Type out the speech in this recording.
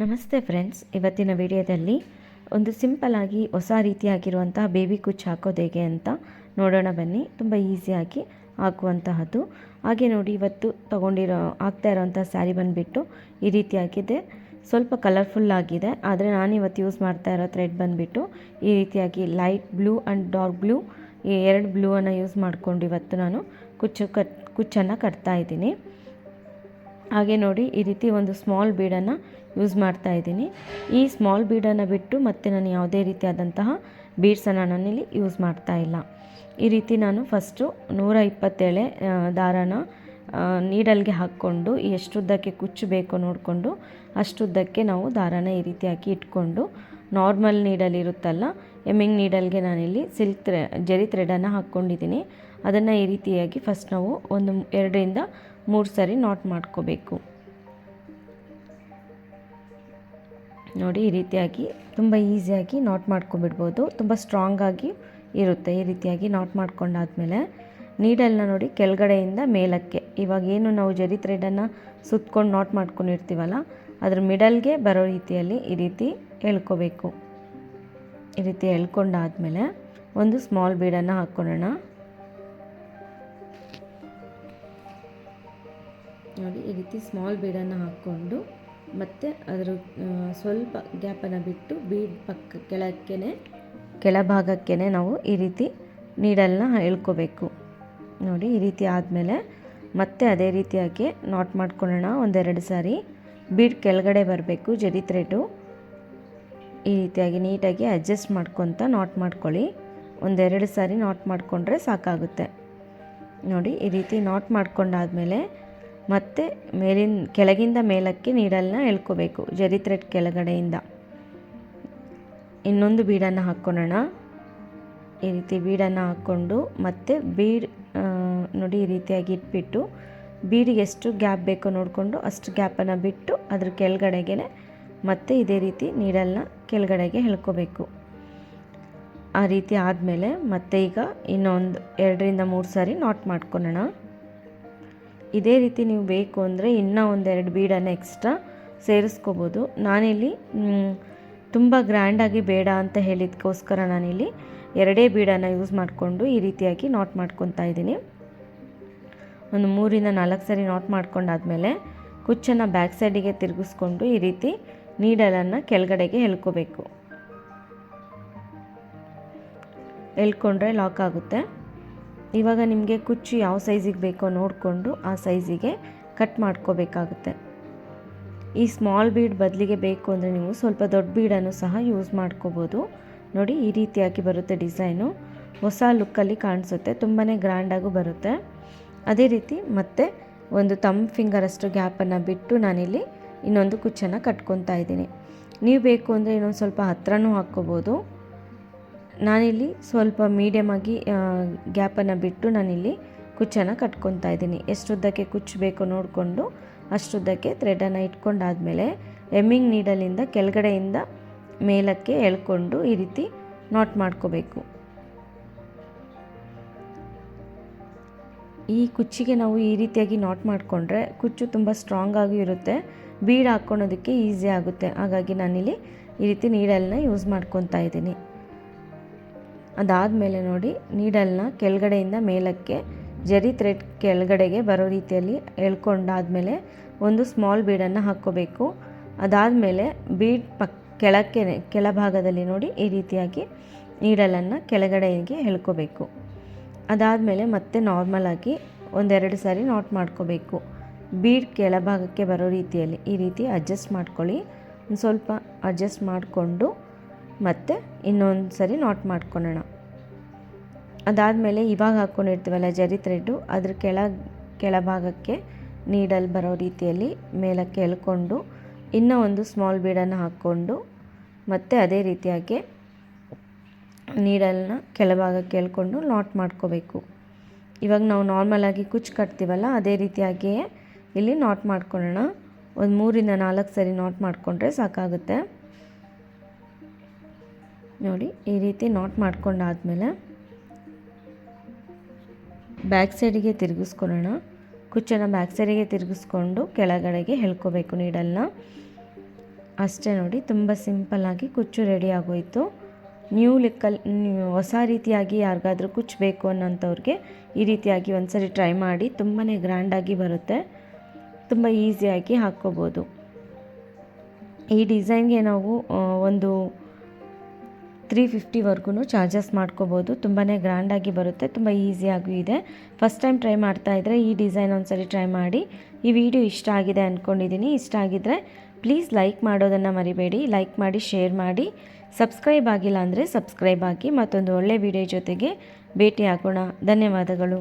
ನಮಸ್ತೆ ಫ್ರೆಂಡ್ಸ್, ಇವತ್ತಿನ ವಿಡಿಯೋದಲ್ಲಿ ಒಂದು ಸಿಂಪಲ್ಲಾಗಿ ಹೊಸ ರೀತಿಯಾಗಿರುವಂತಹ ಬೇಬಿ ಕುಚ್ಚು ಹಾಕೋದು ಹೇಗೆ ಅಂತ ನೋಡೋಣ ಬನ್ನಿ. ತುಂಬ ಈಸಿಯಾಗಿ ಹಾಕುವಂತಹದ್ದು. ಹಾಗೆ ನೋಡಿ, ಇವತ್ತು ಹಾಕ್ತಾ ಇರೋವಂಥ ಸ್ಯಾರಿ ಬಂದುಬಿಟ್ಟು ಈ ರೀತಿಯಾಗಿದೆ. ಸ್ವಲ್ಪ ಕಲರ್ಫುಲ್ ಆಗಿದೆ, ಆದರೆ ನಾನಿವತ್ತು ಯೂಸ್ ಮಾಡ್ತಾ ಇರೋ ಥ್ರೆಡ್ ಬಂದುಬಿಟ್ಟು ಈ ರೀತಿಯಾಗಿ light blue and dark blue, ಈ ಎರಡು ಬ್ಲೂವನ್ನು ಯೂಸ್ ಮಾಡಿಕೊಂಡು ಇವತ್ತು ನಾನು ಕುಚ್ಚನ್ನು ಕಟ್ತಾ ಇದ್ದೀನಿ. ಹಾಗೆ ನೋಡಿ, ಈ ರೀತಿ ಒಂದು ಸ್ಮಾಲ್ ಬೀಡನ್ನು ಯೂಸ್ ಮಾಡ್ತಾ ಇದ್ದೀನಿ. ಈ ಸ್ಮಾಲ್ ಬೀಡನ್ನು ಬಿಟ್ಟು ಮತ್ತೆ ನಾನು ಯಾವುದೇ ರೀತಿಯಾದಂತಹ ಬೀಡ್ಸನ್ನು ನಾನಿಲ್ಲಿ ಯೂಸ್ ಮಾಡ್ತಾ ಇಲ್ಲ. ಈ ರೀತಿ ನಾನು ಫಸ್ಟು 127 ದಾರಾನ ನೀಡಲ್ಗೆ ಹಾಕ್ಕೊಂಡು ಎಷ್ಟುದ್ದಕ್ಕೆ ಕುಚ್ಚು ಬೇಕೋ ನೋಡಿಕೊಂಡು ಅಷ್ಟುದ್ದಕ್ಕೆ ನಾವು ದಾರಾನ ಈ ರೀತಿಯಾಗಿ ಇಟ್ಕೊಂಡು, ನಾರ್ಮಲ್ ನೀಡಲ್ ಇರುತ್ತಲ್ಲ, ಎಮ್ಮಿಂಗ್ ನೀಡಲ್ಗೆ ನಾನಿಲ್ಲಿ ಜರಿ ಥ್ರೆಡನ್ನು ಹಾಕ್ಕೊಂಡಿದ್ದೀನಿ. ಅದನ್ನು ಈ ರೀತಿಯಾಗಿ ಫಸ್ಟ್ ನಾವು 2 ರಿಂದ 3 ಸರಿ ನಾಟ್ ಮಾಡ್ಕೋಬೇಕು. ನೋಡಿ, ಈ ರೀತಿಯಾಗಿ ತುಂಬ ಈಸಿಯಾಗಿ ನಾಟ್ ಮಾಡ್ಕೊಂಬಿಡ್ಬೋದು. ತುಂಬ ಸ್ಟ್ರಾಂಗಾಗಿ ಇರುತ್ತೆ. ಈ ರೀತಿಯಾಗಿ ನಾಟ್ ಮಾಡ್ಕೊಂಡಾದ್ಮೇಲೆ ನೀಡಲ್ನ ನೋಡಿ ಕೆಳಗಡೆಯಿಂದ ಮೇಲಕ್ಕೆ, ಇವಾಗ ಏನು ನಾವು ಜರಿ ಥ್ರೆಡನ್ನು ಸುತ್ಕೊಂಡು ನಾಟ್ ಮಾಡ್ಕೊಂಡಿರ್ತೀವಲ್ಲ, ಅದ್ರ ಮಿಡಲ್ಗೆ ಬರೋ ರೀತಿಯಲ್ಲಿ ಈ ರೀತಿ ಎಳ್ಕೋಬೇಕು. ಈ ರೀತಿ ಎಳ್ಕೊಂಡಾದ್ಮೇಲೆ ಒಂದು ಸ್ಮಾಲ್ ಬೀಡನ್ನು ಹಾಕ್ಕೊಳ್ಳೋಣ. ನೋಡಿ, ಈ ರೀತಿ ಸ್ಮಾಲ್ ಬೀಡನ್ನು ಹಾಕ್ಕೊಂಡು ಮತ್ತು ಅದರ ಸ್ವಲ್ಪ ಗ್ಯಾಪನ್ನು ಬಿಟ್ಟು ಬೀಡ್ ಕೆಳಭಾಗಕ್ಕೆ ನಾವು ಈ ರೀತಿ ನೀಡಲ್ನ ಎಳ್ಕೋಬೇಕು. ನೋಡಿ, ಈ ರೀತಿ ಆದಮೇಲೆ ಮತ್ತೆ ಅದೇ ರೀತಿಯಾಗಿ ನಾಟ್ ಮಾಡ್ಕೊಳ್ಳೋಣ. 1-2 ಸಾರಿ ಬೀಡ್ ಕೆಳಗಡೆ ಬರಬೇಕು. ಜರಿ ಥ್ರೆಡ್ಡು ಈ ರೀತಿಯಾಗಿ ನೀಟಾಗಿ ಅಡ್ಜಸ್ಟ್ ಮಾಡ್ಕೊತ ನಾಟ್ ಮಾಡ್ಕೊಳ್ಳಿ. 1-2 ಸಾರಿ ನಾಟ್ ಮಾಡಿಕೊಂಡ್ರೆ ಸಾಕಾಗುತ್ತೆ. ನೋಡಿ, ಈ ರೀತಿ ನಾಟ್ ಮಾಡ್ಕೊಂಡಾದ್ಮೇಲೆ ಮತ್ತೆ ಕೆಳಗಿಂದ ಮೇಲಕ್ಕೆ ನೀಡಲ್ನ ಎಳ್ಕೋಬೇಕು. ಜರಿ ಥ್ರೆಡ್ ಕೆಳಗಡೆಯಿಂದ ಇನ್ನೊಂದು ಬೀಡನ್ನು ಹಾಕ್ಕೊಳ್ಳೋಣ. ಈ ರೀತಿ ಬೀಡನ್ನು ಹಾಕ್ಕೊಂಡು ಮತ್ತೆ ನೋಡಿ, ಈ ರೀತಿಯಾಗಿ ಇಟ್ಬಿಟ್ಟು ಬೀಡಿಗೆ ಎಷ್ಟು ಗ್ಯಾಪ್ ಬೇಕೋ ನೋಡಿಕೊಂಡು ಅಷ್ಟು ಗ್ಯಾಪನ್ನು ಬಿಟ್ಟು ಅದ್ರ ಕೆಳಗಡೆಗೆ ಮತ್ತೆ ಇದೇ ರೀತಿ ನೀಡಲ್ನ ಕೆಳಗಡೆಗೆ ಎಳ್ಕೋಬೇಕು. ಆ ರೀತಿ ಆದಮೇಲೆ ಮತ್ತೆ ಈಗ ಇನ್ನೊಂದು 2 ರಿಂದ 3 ಸಾರಿ ನಾಟ್ ಮಾಡ್ಕೊಳ್ಳೋಣ. ಇದೇ ರೀತಿ ನೀವು ಬೇಕು ಅಂದರೆ ಇನ್ನೂ 1-2 ಬೀಡನ್ನು ಎಕ್ಸ್ಟ್ರಾ ಸೇರಿಸ್ಕೋಬೋದು. ನಾನಿಲ್ಲಿ ತುಂಬ ಗ್ರ್ಯಾಂಡಾಗಿ ಬೇಡ ಅಂತ ಹೇಳಿದಕ್ಕೋಸ್ಕರ ನಾನಿಲ್ಲಿ 2 ಬೀಡನ್ನು ಯೂಸ್ ಮಾಡಿಕೊಂಡು ಈ ರೀತಿಯಾಗಿ ನಾಟ್ ಮಾಡ್ಕೊತಾ ಇದ್ದೀನಿ. ಒಂದು 3 ರಿಂದ 4 ಸರಿ ನಾಟ್ ಮಾಡ್ಕೊಂಡಾದ್ಮೇಲೆ ಕುಚ್ಚನ್ನು ಬ್ಯಾಕ್ ಸೈಡಿಗೆ ತಿರುಗಿಸ್ಕೊಂಡು ಈ ರೀತಿ ನೀಡಲನ್ನು ಕೆಳಗಡೆಗೆ ಎಳ್ಕೋಬೇಕು. ಎಳ್ಕೊಂಡ್ರೆ ಲಾಕ್ ಆಗುತ್ತೆ. ಇವಾಗ ನಿಮಗೆ ಕುಚ್ಚು ಯಾವ ಸೈಜಿಗೆ ಬೇಕೋ ನೋಡಿಕೊಂಡು ಆ ಸೈಜಿಗೆ ಕಟ್ ಮಾಡ್ಕೋಬೇಕಾಗುತ್ತೆ. ಈ ಸ್ಮಾಲ್ ಬೀಡ್ ಬದಲಿಗೆ ಬೇಕು ಅಂದರೆ ನೀವು ಸ್ವಲ್ಪ ದೊಡ್ಡ ಬೀಡನ್ನು ಸಹ ಯೂಸ್ ಮಾಡ್ಕೋಬೋದು. ನೋಡಿ, ಈ ರೀತಿಯಾಗಿ ಬರುತ್ತೆ ಡಿಸೈನು. ಹೊಸ ಲುಕ್ಕಲ್ಲಿ ಕಾಣಿಸುತ್ತೆ, ತುಂಬಾ ಗ್ರ್ಯಾಂಡಾಗೂ ಬರುತ್ತೆ. ಅದೇ ರೀತಿ ಮತ್ತೆ ಒಂದು ಫಿಂಗರಷ್ಟು ಗ್ಯಾಪನ್ನು ಬಿಟ್ಟು ನಾನಿಲ್ಲಿ ಇನ್ನೊಂದು ಕುಚ್ಚನ್ನು ಕಟ್ಕೊತಾ ಇದ್ದೀನಿ. ನೀವು ಬೇಕು ಅಂದರೆ ಇನ್ನೊಂದು ಸ್ವಲ್ಪ ಹತ್ರನೂ ಹಾಕ್ಕೋಬೋದು. ನಾನಿಲ್ಲಿ ಸ್ವಲ್ಪ ಮೀಡಿಯಮಾಗಿ ಗ್ಯಾಪನ್ನು ಬಿಟ್ಟು ನಾನಿಲ್ಲಿ ಕುಚ್ಚನ್ನು ಕಟ್ಕೊತಾ ಇದ್ದೀನಿ. ಎಷ್ಟುದ್ದಕ್ಕೆ ಕುಚ್ಚು ಬೇಕೋ ನೋಡಿಕೊಂಡು ಅಷ್ಟುದ್ದಕ್ಕೆ ಥ್ರೆಡನ್ನು ಇಟ್ಕೊಂಡಾದ್ಮೇಲೆ ಎಮ್ಮಿಂಗ್ ನೀಡಲಿಂದ ಕೆಳಗಡೆಯಿಂದ ಮೇಲಕ್ಕೆ ಎಳ್ಕೊಂಡು ಈ ರೀತಿ ನಾಟ್ ಮಾಡ್ಕೋಬೇಕು. ಈ ಕುಚ್ಚಿಗೆ ನಾವು ಈ ರೀತಿಯಾಗಿ ನಾಟ್ ಮಾಡಿಕೊಂಡ್ರೆ ಕುಚ್ಚು ತುಂಬ ಸ್ಟ್ರಾಂಗಾಗಿ ಇರುತ್ತೆ, ಬೀಡ್ ಹಾಕ್ಕೊಳೋದಕ್ಕೆ ಈಸಿ ಆಗುತ್ತೆ. ಹಾಗಾಗಿ ನಾನಿಲ್ಲಿ ಈ ರೀತಿ ನೀಡಲ್ನ ಯೂಸ್ ಮಾಡ್ಕೊತಾ ಇದ್ದೀನಿ. ಅದಾದಮೇಲೆ ನೋಡಿ, ನೀಡಲ್ನ ಕೆಳಗಡೆಯಿಂದ ಮೇಲಕ್ಕೆ ಜರಿ ಥ್ರೆಡ್ ಕೆಳಗಡೆಗೆ ಬರೋ ರೀತಿಯಲ್ಲಿ ಎಳ್ಕೊಂಡಾದ್ಮೇಲೆ ಒಂದು ಸ್ಮಾಲ್ ಬೀಡನ್ನು ಹಾಕ್ಕೋಬೇಕು. ಅದಾದಮೇಲೆ ಬೀಡ್ ಕೆಳಭಾಗದಲ್ಲಿ ನೋಡಿ ಈ ರೀತಿಯಾಗಿ ನೀಡಲನ್ನು ಕೆಳಗಡೆಗೆ ಎಳ್ಕೋಬೇಕು. ಅದಾದಮೇಲೆ ಮತ್ತೆ ನಾರ್ಮಲಾಗಿ 1-2 ಸಾರಿ ನಾಟ್ ಮಾಡ್ಕೋಬೇಕು. ಬೀಡ್ ಕೆಳಭಾಗಕ್ಕೆ ಬರೋ ರೀತಿಯಲ್ಲಿ ಈ ರೀತಿ ಅಡ್ಜಸ್ಟ್ ಮಾಡ್ಕೊಳ್ಳಿ. ಒಂದು ಸ್ವಲ್ಪ ಅಡ್ಜಸ್ಟ್ ಮಾಡಿಕೊಂಡು ಮತ್ತು ಇನ್ನೊಂದು ಸರಿ ನಾಟ್ ಮಾಡ್ಕೊಳ್ಳೋಣ. ಅದಾದಮೇಲೆ ಇವಾಗ ಹಾಕ್ಕೊಂಡಿರ್ತೀವಲ್ಲ ಜರಿ ಥ್ರೆಡ್ಡು, ಅದ್ರ ಕೆಳಭಾಗಕ್ಕೆ ನೀಡಲ್ ಬರೋ ರೀತಿಯಲ್ಲಿ ಮೇಲಕ್ಕೆ ಎಳ್ಕೊಂಡು ಇನ್ನೂ ಒಂದು ಸ್ಮಾಲ್ ಬೀಡನ್ನು ಹಾಕ್ಕೊಂಡು ಮತ್ತೆ ಅದೇ ರೀತಿಯಾಗಿ ನೀಡಲ್ನ ಕೆಳಭಾಗಕ್ಕೆ ಎಳ್ಕೊಂಡು ನಾಟ್ ಮಾಡ್ಕೋಬೇಕು. ಇವಾಗ ನಾವು ನಾರ್ಮಲಾಗಿ ಕುಚ್ಚು ಕಟ್ತೀವಲ್ಲ, ಅದೇ ರೀತಿಯಾಗಿಯೇ ಇಲ್ಲಿ ನಾಟ್ ಮಾಡ್ಕೊಳ್ಳೋಣ. ಒಂದು 3 ರಿಂದ 4 ಸರಿ ನಾಟ್ ಮಾಡಿಕೊಂಡ್ರೆ ಸಾಕಾಗುತ್ತೆ. ನೋಡಿ, ಈ ರೀತಿ ನಾಟ್ ಮಾಡ್ಕೊಂಡಾದ್ಮೇಲೆ ಬ್ಯಾಕ್ ಸೈಡಿಗೆ ತಿರುಗಿಸ್ಕೊಳ್ಳೋಣ. ಕುಚ್ಚನ್ನು ಬ್ಯಾಕ್ ಸೈಡಿಗೆ ತಿರುಗಿಸ್ಕೊಂಡು ಕೆಳಗಡೆಗೆ ಎಳ್ಕೋಬೇಕು ನೀಡಲ್ನ. ಅಷ್ಟೇ ನೋಡಿ, ತುಂಬ ಸಿಂಪಲ್ಲಾಗಿ ಕುಚ್ಚು ರೆಡಿ ಆಗೋಯಿತು. ನ್ಯೂ ಹೊಸ ರೀತಿಯಾಗಿ ಯಾರಿಗಾದ್ರೂ ಕುಚ್ಚು ಬೇಕು ಅನ್ನೋಂಥವ್ರಿಗೆ ಈ ರೀತಿಯಾಗಿ ಒಂದ್ಸರಿ ಟ್ರೈ ಮಾಡಿ. ತುಂಬಾ ಗ್ರ್ಯಾಂಡಾಗಿ ಬರುತ್ತೆ, ತುಂಬ ಈಸಿಯಾಗಿ ಹಾಕ್ಕೋಬೋದು. ಈ ಡಿಸೈನ್ಗೆ ನಾವು ಒಂದು 350ವರೆಗೂ ಚಾರ್ಜಸ್ ಮಾಡ್ಕೋಬೋದು. ತುಂಬಾ ಗ್ರ್ಯಾಂಡಾಗಿ ಬರುತ್ತೆ, ತುಂಬ ಈಸಿಯಾಗೂ ಇದೆ. ಫಸ್ಟ್ ಟೈಮ್ ಟ್ರೈ ಮಾಡ್ತಾಯಿದ್ರೆ ಈ ಡಿಸೈನ್ ಒಂದ್ಸರಿ ಟ್ರೈ ಮಾಡಿ. ಈ ವಿಡಿಯೋ ಇಷ್ಟ ಆಗಿದೆ ಅಂದ್ಕೊಂಡಿದ್ದೀನಿ. ಇಷ್ಟ ಆಗಿದ್ದರೆ ಪ್ಲೀಸ್ ಲೈಕ್ ಮಾಡೋದನ್ನು ಮರಿಬೇಡಿ. ಲೈಕ್ ಮಾಡಿ, ಶೇರ್ ಮಾಡಿ. ಸಬ್ಸ್ಕ್ರೈಬ್ ಆಗಿಲ್ಲ ಅಂದರೆ ಸಬ್ಸ್ಕ್ರೈಬ್ ಆಗಿ. ಮತ್ತೊಂದು ಒಳ್ಳೆ ವಿಡಿಯೋ ಜೊತೆಗೆ ಭೇಟಿ ಆಗೋಣ. ಧನ್ಯವಾದಗಳು.